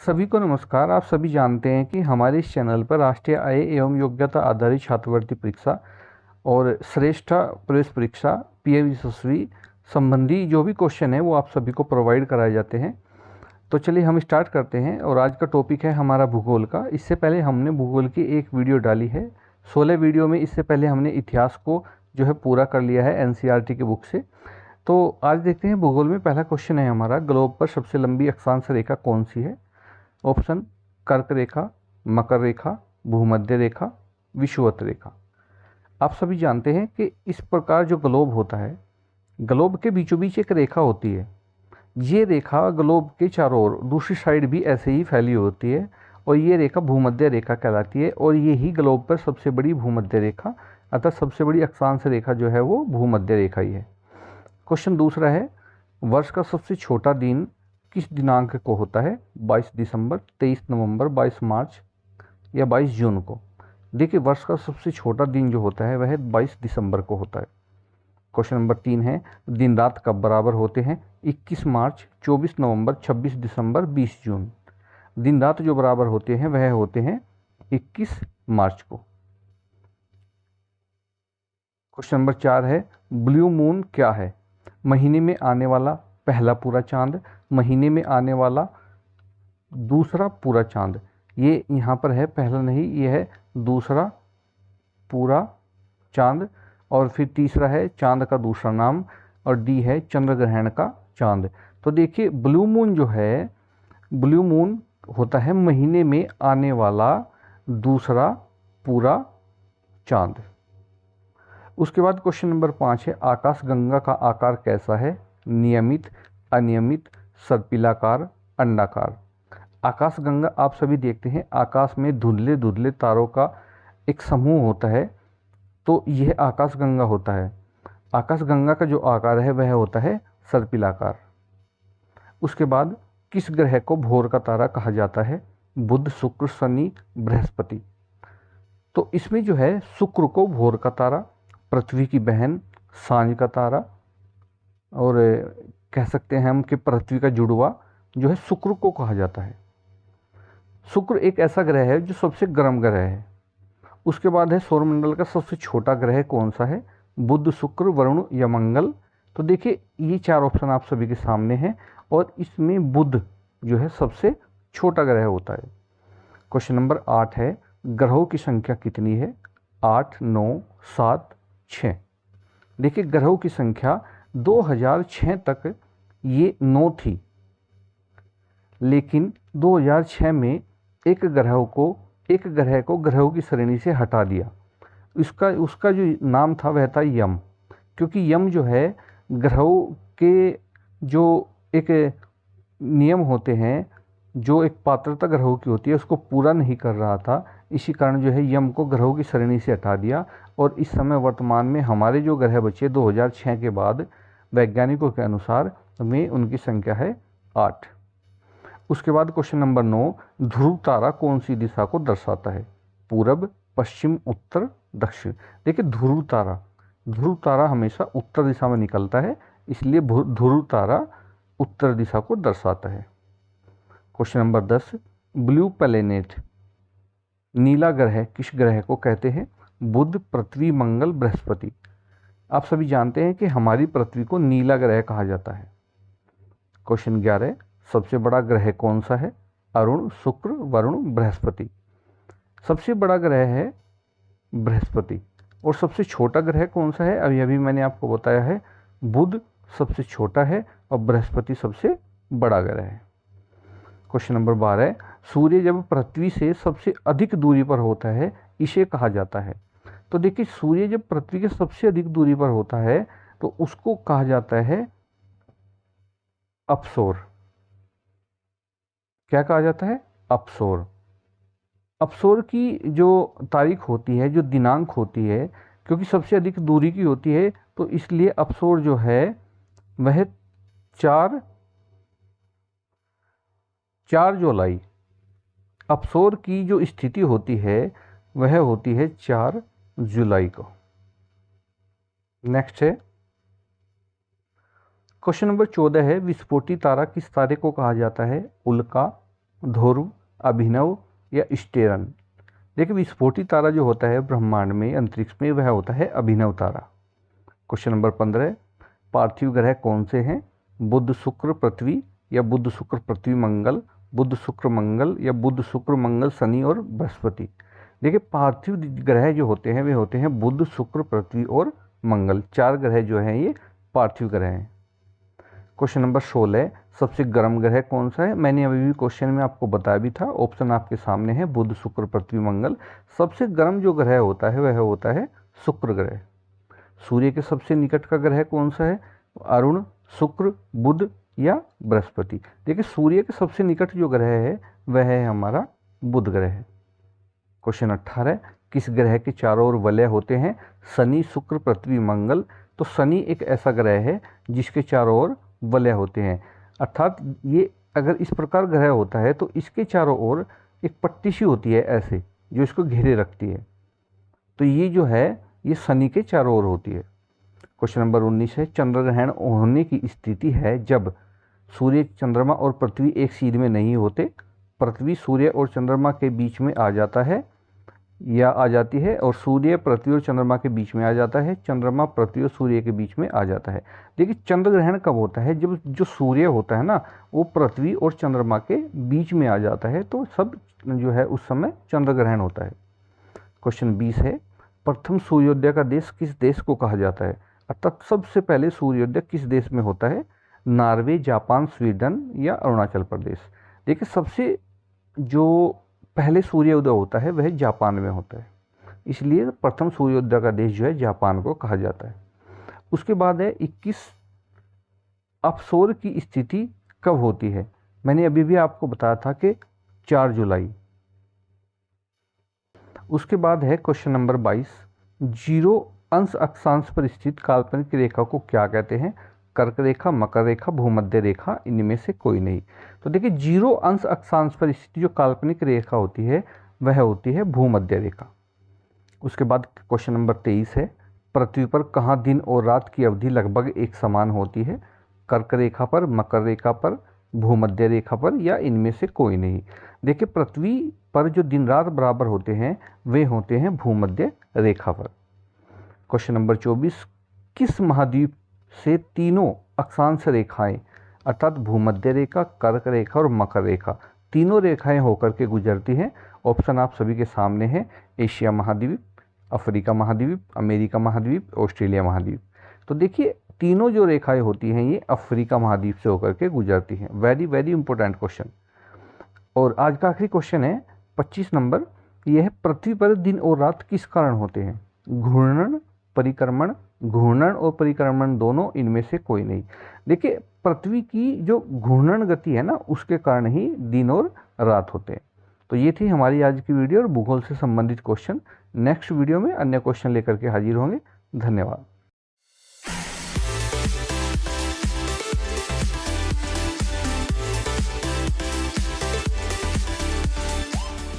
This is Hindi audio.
सभी को नमस्कार। आप सभी जानते हैं कि हमारे इस चैनल पर राष्ट्रीय आय एवं योग्यता आधारित छात्रवृत्ति परीक्षा और श्रेष्ठ प्रवेश परीक्षा पीएम यशस्वी संबंधी जो भी क्वेश्चन है वो आप सभी को प्रोवाइड कराए जाते हैं। तो चलिए हम स्टार्ट करते हैं। और आज का टॉपिक है हमारा भूगोल का। इससे पहले हमने भूगोल की एक वीडियो डाली है 16 वीडियो में। इससे पहले हमने इतिहास को जो है पूरा कर लिया है एनसीईआरटी की बुक से। तो आज देखते हैं भूगोल में। पहला क्वेश्चन है हमारा, ग्लोब पर सबसे लंबी अक्षांश रेखा कौन सी है? ऑप्शन कर्क रेखा, मकर रेखा, भूमध्य रेखा, विषुवत रेखा। आप सभी जानते हैं कि इस प्रकार जो ग्लोब होता है, ग्लोब के बीचों बीच एक रेखा होती है। ये रेखा ग्लोब के चारों ओर दूसरी साइड भी ऐसे ही फैली होती है और ये रेखा भूमध्य रेखा कहलाती है। और ये ही ग्लोब पर सबसे बड़ी भूमध्य रेखा अर्थात सबसे बड़ी अक्षांश रेखा जो है वो भूमध्य रेखा ही है। क्वेश्चन दूसरा है, वर्ष का सबसे छोटा दिन किस दिनांक को होता है? 22 दिसंबर, 23 नवंबर, 22 मार्च या 22 जून को? देखिए, वर्ष का सबसे छोटा दिन जो होता है वह 22 दिसंबर को होता है। क्वेश्चन नंबर 3 है, दिन रात कब बराबर होते हैं? 21 मार्च, 24 नवंबर, 26 दिसंबर, 20 जून। दिन रात जो बराबर होते हैं वह होते हैं 21 मार्च को। क्वेश्चन नंबर 4 है, ब्लू मून क्या है? महीने में आने वाला पहला पूरा चांद, महीने में आने वाला दूसरा पूरा चांद। ये यहाँ पर है पहला नहीं, ये है दूसरा पूरा चांद। और फिर तीसरा है चांद का दूसरा नाम, और डी है चंद्र ग्रहण का चांद। तो देखिए, ब्लू मून जो है, ब्लू मून होता है महीने में आने वाला दूसरा पूरा चांद। उसके बाद क्वेश्चन नंबर 5 है, आकाशगंगा का आकार कैसा है? नियमित, अनियमित, सर्पिलाकार, अंडाकार। आकाशगंगा आप सभी देखते हैं, आकाश में धुंधले धुंधले तारों का एक समूह होता है, तो यह आकाशगंगा होता है। आकाशगंगा का जो आकार है वह होता है सर्पिलाकार। उसके बाद किस ग्रह को भोर का तारा कहा जाता है? बुध, शुक्र, शनि, बृहस्पति। तो इसमें जो है शुक्र को भोर का तारा, पृथ्वी की बहन सांझ का तारा, और कह सकते हैं हम कि पृथ्वी का जुड़वा जो है शुक्र को कहा जाता है। शुक्र एक ऐसा ग्रह है जो सबसे गर्म ग्रह है। उसके बाद है सौरमंडल का सबसे छोटा ग्रह कौन सा है? बुध, शुक्र, वरुण या मंगल। तो देखिए, ये 4 ऑप्शन आप सभी के सामने हैं और इसमें बुध जो है सबसे छोटा ग्रह होता है। क्वेश्चन नंबर 8 है, ग्रहों की संख्या कितनी है? 8, 9, 7, 6। देखिए, ग्रहों की संख्या 2006 तक ये 9 थी, लेकिन 2006 में एक ग्रह को ग्रहों की श्रेणी से हटा दिया। उसका जो नाम था वह था यम, क्योंकि यम जो है ग्रहों के जो एक नियम होते हैं, जो एक पात्रता ग्रहों की होती है उसको पूरा नहीं कर रहा था। इसी कारण जो है यम को ग्रहों की श्रेणी से हटा दिया। और इस समय वर्तमान में हमारे जो ग्रह बचे 2006 के बाद वैज्ञानिकों के अनुसार में उनकी संख्या है 8। उसके बाद क्वेश्चन नंबर 9, ध्रुव तारा कौन सी दिशा को दर्शाता है? पूरब, पश्चिम, उत्तर, दक्षिण। देखिए, ध्रुव तारा हमेशा उत्तर दिशा में निकलता है, इसलिए ध्रुव तारा उत्तर दिशा को दर्शाता है। क्वेश्चन नंबर 10, ब्लू प्लैनेट नीला ग्रह किस ग्रह को कहते हैं? बुध, पृथ्वी, मंगल, बृहस्पति। आप सभी जानते हैं कि हमारी पृथ्वी को नीला ग्रह कहा जाता है। क्वेश्चन 11, सबसे बड़ा ग्रह कौन सा है? अरुण, शुक्र, वरुण, बृहस्पति। सबसे बड़ा ग्रह है बृहस्पति। और सबसे छोटा ग्रह कौन सा है? अभी मैंने आपको बताया है, बुध सबसे छोटा है और बृहस्पति सबसे बड़ा ग्रह है। क्वेश्चन नंबर 12, सूर्य जब पृथ्वी से सबसे अधिक दूरी पर होता है इसे कहा जाता है? तो देखिए, सूर्य जब पृथ्वी के सबसे अधिक दूरी पर होता है तो उसको कहा जाता है अपसोर। क्या कहा जाता है? अपसोर। अपसोर की जो तारीख होती है, जो दिनांक होती है, क्योंकि सबसे अधिक दूरी की होती है, तो इसलिए अपसोर जो है वह 4 जुलाई। अपसोर की जो स्थिति होती है वह होती है 4 जुलाई को। नेक्स्ट है क्वेश्चन नंबर 14 है, विस्फोटी तारा किस तारे को कहा जाता है? उल्का, ध्रुव, अभिनव या स्टेरन। देखिए विस्फोटी तारा जो होता है ब्रह्मांड में, अंतरिक्ष में, वह होता है अभिनव तारा। क्वेश्चन नंबर 15, पार्थिव ग्रह कौन से हैं? बुध, शुक्र, पृथ्वी या बुध, शुक्र, पृथ्वी, मंगल, बुध, शुक्र, मंगल या बुध, शुक्र, मंगल, शनि और बृहस्पति। देखिए पार्थिव ग्रह जो होते हैं वे होते हैं बुध, शुक्र, पृथ्वी और मंगल। 4 ग्रह जो हैं ये पार्थिव ग्रह हैं। क्वेश्चन नंबर 16, सबसे गर्म ग्रह कौन सा है? मैंने अभी भी क्वेश्चन में आपको बताया भी था, ऑप्शन आपके सामने है, बुध, शुक्र, पृथ्वी, मंगल। सबसे गर्म जो ग्रह होता है वह होता है शुक्र ग्रह। सूर्य के सबसे निकट का ग्रह कौन सा है? अरुण, शुक्र, बुध या बृहस्पति। देखिए सूर्य के सबसे निकट जो ग्रह है वह है हमारा बुध ग्रह। क्वेश्चन 18, किस ग्रह के चारों ओर वलय होते हैं? शनि, शुक्र, पृथ्वी, मंगल। तो शनि एक ऐसा ग्रह है जिसके चारों ओर वलय होते हैं, अर्थात ये अगर इस प्रकार ग्रह होता है तो इसके चारों ओर एक पट्टी सी होती है ऐसे जो इसको घेरे रखती है, तो ये जो है ये शनि के चारों ओर होती है। क्वेश्चन नंबर 19 है, चंद्र ग्रहण होने की स्थिति है जब सूर्य, चंद्रमा और पृथ्वी एक सीध में नहीं होते, पृथ्वी सूर्य और चंद्रमा के बीच में आ जाता है या आ जाती है, और सूर्य पृथ्वी और चंद्रमा के बीच में आ जाता है, चंद्रमा पृथ्वी और सूर्य के बीच में आ जाता है। देखिए चंद्र ग्रहण कब होता है? जब जो सूर्य होता है ना वो पृथ्वी और चंद्रमा के बीच में आ जाता है, तो सब जो है उस समय चंद्र ग्रहण होता है। क्वेश्चन 20 है, प्रथम सूर्योदय का देश किस देश को कहा जाता है? अर्थात सबसे पहले सूर्योदय किस देश में होता है? नॉर्वे, जापान, स्वीडन या अरुणाचल प्रदेश। देखिए सबसे जो पहले सूर्योदय होता है वह जापान में होता है, इसलिए प्रथम सूर्योदय का देश जो है जापान को कहा जाता है। उसके बाद है 21, अपसौर की स्थिति कब होती है? मैंने अभी भी आपको बताया था कि 4 जुलाई। उसके बाद है क्वेश्चन नंबर 22, 0 अंश अक्षांश पर स्थित काल्पनिक रेखा को क्या कहते हैं? कर्क रेखा, मकर रेखा, भूमध्य रेखा, इनमें से कोई नहीं। तो देखिए 0 अंश अक्षांश पर स्थित जो काल्पनिक रेखा होती है वह होती है भूमध्य रेखा। उसके बाद क्वेश्चन नंबर 23 है, पृथ्वी पर कहाँ दिन और रात की अवधि लगभग एक समान होती है? कर्क रेखा पर, मकर रेखा पर, भूमध्य रेखा पर या इनमें से कोई नहीं। देखिए पृथ्वी पर जो दिन रात बराबर होते हैं वे होते हैं भूमध्य रेखा पर। क्वेश्चन नंबर 24, किस महाद्वीप से तीनों अक्षांश रेखाएं अर्थात भूमध्य रेखा, कर्क रेखा और मकर रेखा, तीनों रेखाएं होकर के गुजरती हैं? ऑप्शन आप सभी के सामने हैं, एशिया महाद्वीप, अफ्रीका महाद्वीप, अमेरिका महाद्वीप, ऑस्ट्रेलिया महाद्वीप। तो देखिए तीनों जो रेखाएं होती हैं ये अफ्रीका महाद्वीप से होकर के गुजरती हैं। Very very important question. और आज का आखिरी क्वेश्चन है 25 नंबर, यह है पृथ्वी पर दिन और रात किस कारण होते हैं? घूर्णन, परिक्रमण, घूर्णन और परिक्रमण दोनों, इनमें से कोई नहीं। देखिए पृथ्वी की जो घूर्णन गति है ना उसके कारण ही दिन और रात होते हैं। तो ये थी हमारी आज की वीडियो और भूगोल से संबंधित क्वेश्चन। नेक्स्ट वीडियो में अन्य क्वेश्चन लेकर के हाजिर होंगे। धन्यवाद।